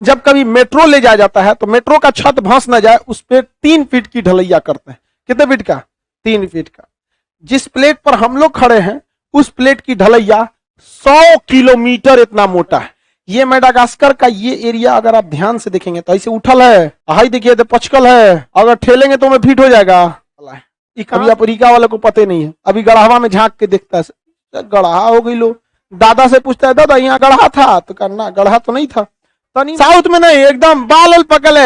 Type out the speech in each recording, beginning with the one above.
जब कभी मेट्रो ले जाया जाता है तो मेट्रो का छत धंस ना जाए उस पर 3 फीट की ढलैया करते हैं। कितने फीट का? 3 फीट का। जिस प्लेट पर हम लोग खड़े हैं उस प्लेट की ढलैया 100 किलोमीटर इतना मोटा है। ये मेडागास्कर का ये एरिया अगर आप ध्यान से देखेंगे तो ऐसे उठल है, हाई देखिए तो पचकल है, अगर ठेलेंगे तो मैं फिट हो जाएगा। अभी अफ्रीका वाले को पता नहीं है, अभी गढ़ावा में झांक के देखता है, गढ़ा हो गई लो। दादा से पूछता है दादा यहाँ गढ़ा था, तो करना गढ़ा तो नहीं था। तो साउथ में नहीं, एकदम बाल पकल है।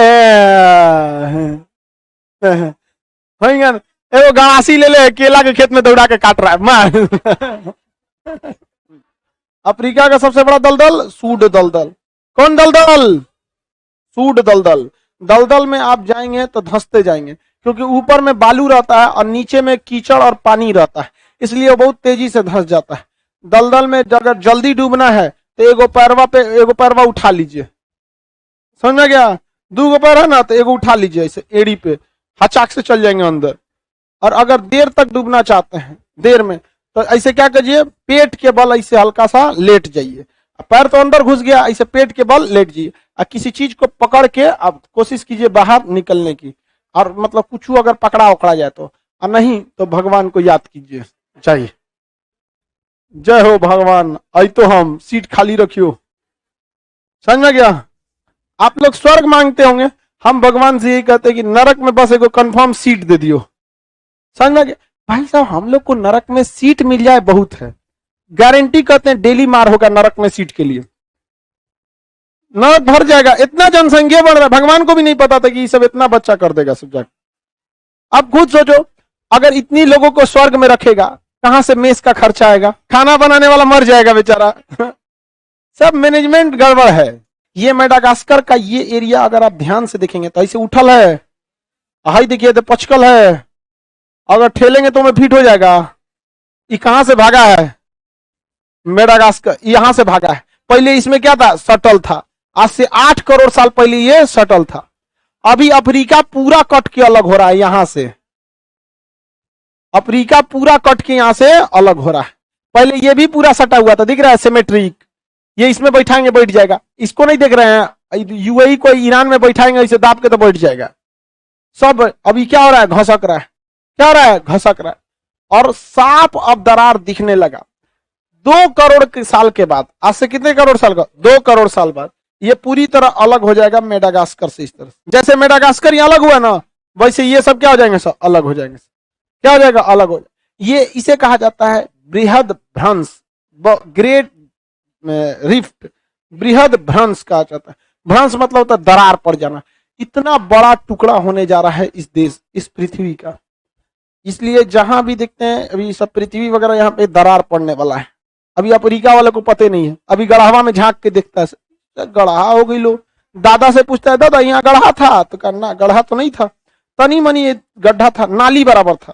एगो गवासी ले ले, केला के खेत में दौड़ा के काट रहा है मार। अफ्रीका का सबसे बड़ा दलदल सूड दलदल। कौन दलदल? सूड दलदल। दलदल में आप जाएंगे तो धंसते जाएंगे, क्योंकि ऊपर में बालू रहता है और नीचे में कीचड़ और पानी रहता है, इसलिए वो बहुत तेजी से धंस जाता है। दलदल में अगर जल्दी डूबना है तो एगो पैरवा उठा लीजिए, समझ गया? 2 पैर है ना तो एगो उठा लीजिए ऐसे एड़ी पे, हचाक से चल जाएंगे अंदर। और अगर देर तक डूबना चाहते हैं, देर में, तो ऐसे क्या कीजिए, पेट के बल ऐसे हल्का सा लेट जाइए। पैर तो अंदर घुस गया, ऐसे पेट के बल लेट जाइए और किसी चीज को पकड़ के आप कोशिश कीजिए बाहर निकलने की। और मतलब कुछ अगर पकड़ा उकड़ा जाए तो, और नहीं तो भगवान को याद कीजिए चाहिए। जय हो भगवान, आई तो हम सीट खाली रखियो। समझ में गया? आप लोग स्वर्ग मांगते होंगे, हम भगवान से यही कहते हैं कि नरक में बस एक कंफर्म सीट दे दियो। समझ में गया? भाई साहब हम लोग को नरक में सीट मिल जाए बहुत है, गारंटी कहते हैं डेली मार होगा नरक में सीट के लिए, नरक भर जाएगा। इतना जनसंख्या बढ़ रहा है, भगवान को भी नहीं पता था कि ये सब इतना बच्चा कर देगा सब जाकर। अब खुद सोचो, अगर इतनी लोगों को स्वर्ग में रखेगा, कहां से मेस का खर्चा आएगा? खाना बनाने वाला मर जाएगा बेचारा। सब मैनेजमेंट गड़बड़ है। ये मेडागास्कर का ये एरिया अगर आप ध्यान से देखेंगे तो ऐसे उठल है, हाई देखिए तो पचकल है, अगर ठेलेंगे तो मैं फिट हो जाएगा। ये कहां से भागा है? मेडागास्कर यहां से भागा है। पहले इसमें क्या था? सटल था। आज से 8 करोड़ साल पहले ये सटल था। अभी अफ्रीका पूरा कट के अलग हो रहा है, यहां से अफ्रीका पूरा कट के यहां से अलग हो रहा है। पहले ये भी पूरा सटा हुआ था, दिख रहा है सिमेट्रिक। ये इसमें बैठाएंगे बैठ जाएगा, इसको नहीं देख रहे हैं? यूएई को ईरान में बैठाएंगे इसे दाब के तो बैठ जाएगा सब। अभी क्या हो रहा है? घसक रहा है। क्या हो रहा है? घसक रहा है। और साफ अब दरार दिखने लगा। 2 करोड़ के साल के बाद, आज से कितने करोड़ साल का? 2 करोड़ साल बाद ये पूरी तरह अलग हो जाएगा मेडागास्कर से। इस तरह जैसे मेडागास्कर ये अलग हुआ ना, वैसे ये सब क्या हो जाएंगे? सब अलग हो जाएंगे। क्या हो जाएगा? अलग हो जाएगा। ये इसे कहा जाता है बृहद भ्रंश, ग्रेट रिफ्ट। बृहद भ्रंश कहा जाता है। भ्रंश मतलब होता है दरार पड़ जाना। इतना बड़ा टुकड़ा होने जा रहा है इस देश, इस पृथ्वी का। इसलिए जहां भी देखते हैं अभी सब पृथ्वी वगैरह, यहाँ पे दरार पड़ने वाला है। अभी अफ्रीका वाले को पता नहीं है, अभी गढ़ावा में झांक के देखता है, गढ़ा हो गई लो। दादा से पूछता है दादा यहाँ गढ़ा था, तो करना गढ़ा तो नहीं था, तनी मनी गड्ढा था, नाली बराबर था।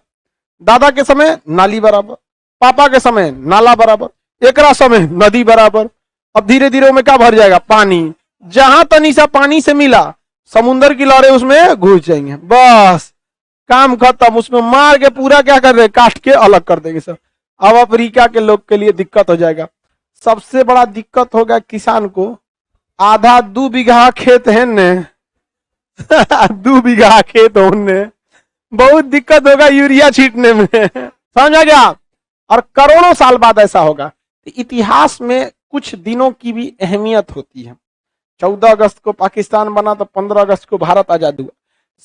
दादा के समय नाली बराबर, पापा के समय नाला बराबर, एकरा समय नदी बराबर। अब धीरे धीरे में क्या भर जाएगा? पानी। जहां तनी सा पानी से मिला, समुन्द्र की लहरें उसमें घुस जाएंगे, बस काम खत्म। उसमें मार के पूरा क्या कर देंगे? काट के अलग कर देंगे सब। अब अफ्रीका के लोग के लिए दिक्कत हो जाएगा। सबसे बड़ा दिक्कत होगा किसान को। आधा 2 बीघा खेत है ने 2 बीघा खेत होने, बहुत दिक्कत होगा यूरिया छींटने में। समझा गया? और करोड़ों साल बाद ऐसा होगा। इतिहास में कुछ दिनों की भी अहमियत होती है। 14 अगस्त को पाकिस्तान बना तो 15 अगस्त को भारत आजाद हुआ।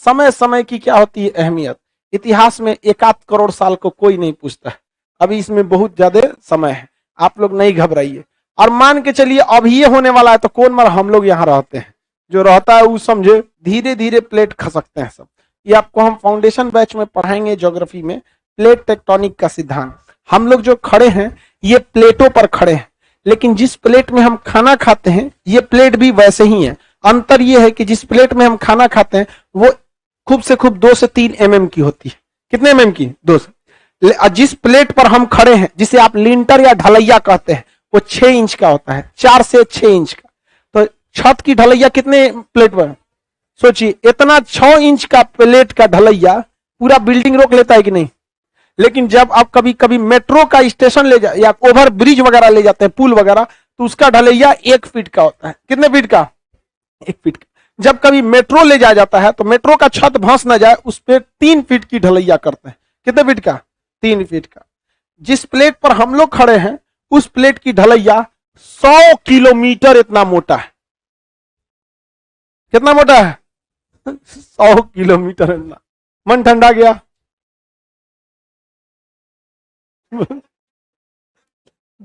समय समय की क्या होती है अहमियत? इतिहास में 1 करोड़ साल को कोई नहीं पूछता। अभी इसमें बहुत ज्यादा समय है, आप लोग नहीं घबराइए। और मान के चलिए अब ये होने वाला है तो कौन मर? हम लोग यहाँ रहते हैं, जो रहता है वो समझे धीरे धीरे प्लेट खसकते हैं सब। ये आपको हम फाउंडेशन बैच में पढ़ाएंगे ज्योग्राफी में, प्लेट टेक्टोनिक का सिद्धांत। हम लोग जो खड़े हैं ये प्लेटों पर खड़े हैं, लेकिन जिस प्लेट में हम खाना खाते हैं ये प्लेट भी वैसे ही है। अंतर ये है कि जिस प्लेट में हम खाना खाते हैं वो खूब से खूब 2 से 3 mm की होती है। कितने mm की? 2 से। जिस प्लेट पर हम खड़े हैं, जिसे आप लिंटर या ढलैया कहते हैं, वो 6 इंच का होता है, 4 से 6 इंच का। तो छत की ढलैया कितने प्लेट पर? सोचिए, इतना 6 इंच का प्लेट का ढलैया पूरा बिल्डिंग रोक लेता है कि नहीं? लेकिन जब आप कभी कभी मेट्रो का स्टेशन ले जा या ओवर ब्रिज वगैरह ले जाते हैं, पुल वगैरह, तो उसका ढलैया 1 फीट का होता है। कितने फीट का? 1 फीट का। जब कभी मेट्रो ले जाया जाता है तो मेट्रो का छत धंस ना जाए, उस पर 3 फीट की ढलैया करते हैं। कितने फीट का? 3 फीट का। जिस प्लेट पर हम लोग खड़े हैं उस प्लेट की ढलैया 100 किलोमीटर इतना मोटा है। कितना मोटा है? 100 किलोमीटर इतना। मन ठंडा गया।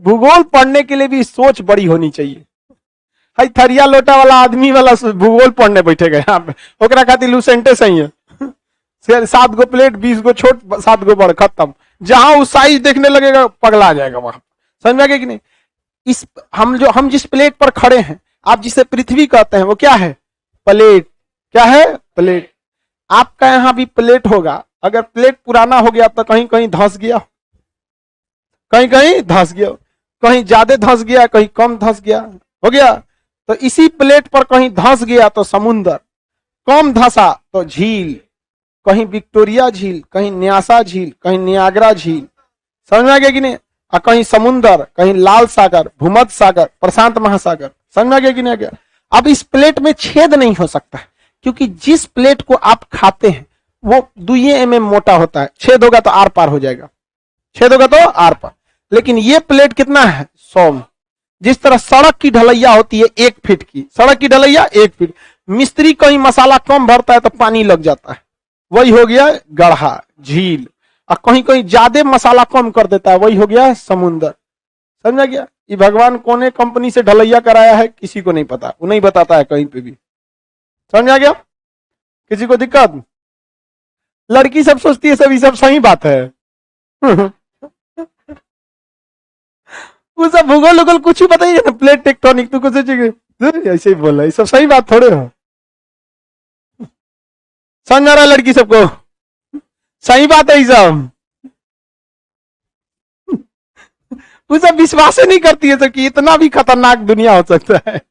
भूगोल पढ़ने के लिए भी सोच बड़ी होनी चाहिए। हाई थरिया लोटा वाला आदमी वाला भूगोल पढ़ने बैठे गए यहाँ पे, ओकरा खातिर लूसेंटे सही है। 7 गो प्लेट, 20 गो छोट, 7 गो बड़, खत्म। जहां उस साइज देखने लगेगा पगला जाएगा वहां। समझ में गया कि नहीं? इस हम जिस प्लेट पर खड़े हैं, आप जिसे पृथ्वी कहते हैं, वो क्या है? प्लेट। क्या है? प्लेट। आपका यहां भी प्लेट होगा। अगर प्लेट पुराना हो गया तो कहीं कहीं धंस गया, कहीं कहीं धंस गया, कहीं ज्यादा धंस गया, कहीं कम धंस गया, हो गया। तो इसी प्लेट पर कहीं धंस गया तो समुद्र, कम धंसा तो झील, कहीं विक्टोरिया झील, कहीं न्यासा झील, कहीं नियाग्रा झील। समझ में आ गया कि नहीं? और कहीं समुद्र, कहीं लाल सागर, भूमध्य सागर, प्रशांत महासागर। समझ में आ गया कि नहीं आ गया? अब इस प्लेट में छेद नहीं हो सकता, क्योंकि जिस प्लेट को आप खाते हैं वो 2 mm मोटा होता है। छेद होगा तो आर पार हो जाएगा, छेद होगा तो आर पार। लेकिन ये प्लेट कितना है? 100। जिस तरह सड़क की ढलैया होती है 1 फीट की, सड़क की ढलैया 1 फीट। मिस्त्री कहीं मसाला कम भरता है तो पानी लग जाता है, वही हो गया गढ़ा, झील। और कहीं कहीं ज्यादा मसाला कम कर देता है, वही हो गया समुद्र। समझ में गया? ये भगवान कौन कंपनी से ढलैया कराया है किसी को नहीं पता, वो नहीं बताता है कहीं पे भी। समझ में आ गया? किसी को दिक्कत? लड़की सब सोचती है सभी सब सही बात है। वो सब भूगोल उगोल कुछ ही बताइए ना, प्लेट टेक्टोनिक तो कुछ ऐसे ही बोल रहा है, सब सही बात थोड़े हो। समझ आ रहा है लड़की सबको? सही बात है ये सब। वो सब विश्वास ही नहीं करती है तो कि इतना भी खतरनाक दुनिया हो सकता है।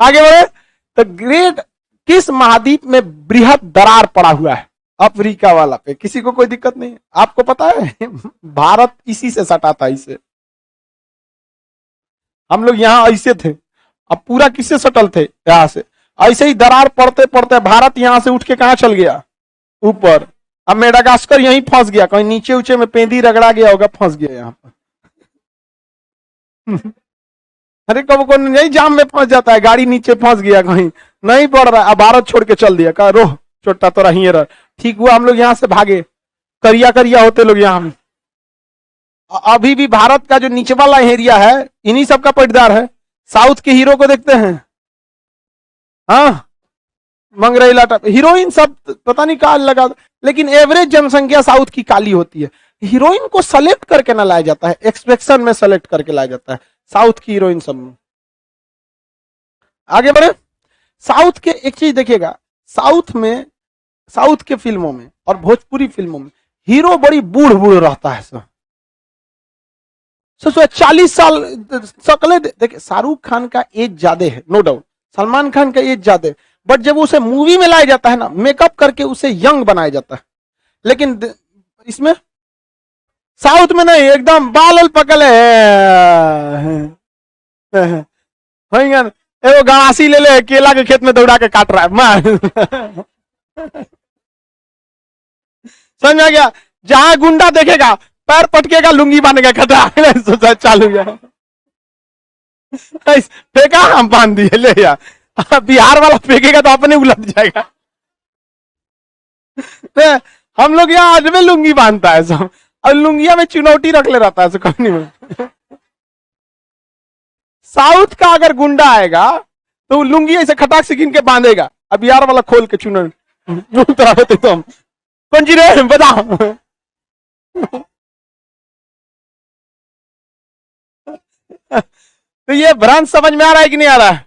आगे बढ़े तो ग्रेट किस महाद्वीप में बृहद दरार पड़ा हुआ है? अफ्रीका वाला पे। किसी को कोई दिक्कत नहीं है? आपको पता है भारत इसी से सटा था, इसे। हम लोग यहां ऐसे थे, अब पूरा किससे सटल थे? यहां से। ऐसे ही दरार पड़ते पड़ते भारत यहां से उठ के कहां चल गया? ऊपर। अब मेडागास्कर यहीं फंस गया, कहीं नीचे ऊंचे में पेंदी रगड़ा गया होगा, फंस गया यहाँ पर। अरे कब को नहीं जाम में फंस जाता है, गाड़ी नीचे फंस गया कहीं, नहीं पड़ रहा, अब भारत छोड़ के चल दिया, कहा रोह छोटा तो रही रह। ठीक हुआ हम लोग यहाँ से भागे, करिया करिया होते लोग यहाँ। अभी भी भारत का जो नीचे वाला एरिया है इन्हीं सब का पटदार है। साउथ के हीरो को देखते हैं, हाँ मंगरेला टाइप हीरोइन सब पता नहीं कहा लगा, लेकिन एवरेज जनसंख्या साउथ की काली होती है। हीरोइन को सेलेक्ट करके ना लाया जाता है, एक्सपेक्शन में सेलेक्ट करके लाया जाता है साउथ की हीरोइन सब में। आगे बढ़े। साउथ के एक चीज देखिएगा, साउथ में, साउथ के फिल्मों में और भोजपुरी फिल्मों में हीरो बड़ी बूढ़ बूढ़ रहता है सब। सोचो 40 साल शकले देखिए, शाहरुख खान का एज ज्यादा है नो डाउट, सलमान खान का एज ज्यादा है, बट जब उसे मूवी में लाया जाता है ना, मेकअप करके उसे यंग बनाया जाता है। लेकिन इसमें साउथ में नहीं, एकदम बाल पकड़ है, एगो गणासी ले ले, केला के खेत में दौड़ा के काट रहा है मार। समझ आ गया? जहां गुंडा देखेगा पैर पटकेगा, लुंगी बांधेगा, खतरा चालू है। फेंका हम बांध दिए, ले यार बिहार वाला फेंकेगा तो अपने उलट जाएगा। हम लोग यहाँ आज में लुंगी बांधता है सब, और लुंगिया में चुनौती रख ले रहता है कंपनी में। साउथ का अगर गुंडा आएगा तो लुंगी ऐसे खटाक से गिन के बांधेगा, अब बिहार वाला खोल के चुनौती तो हम कौन जी रे बताओ। तो ये भ्रांत समझ में आ रहा है कि नहीं आ रहा है?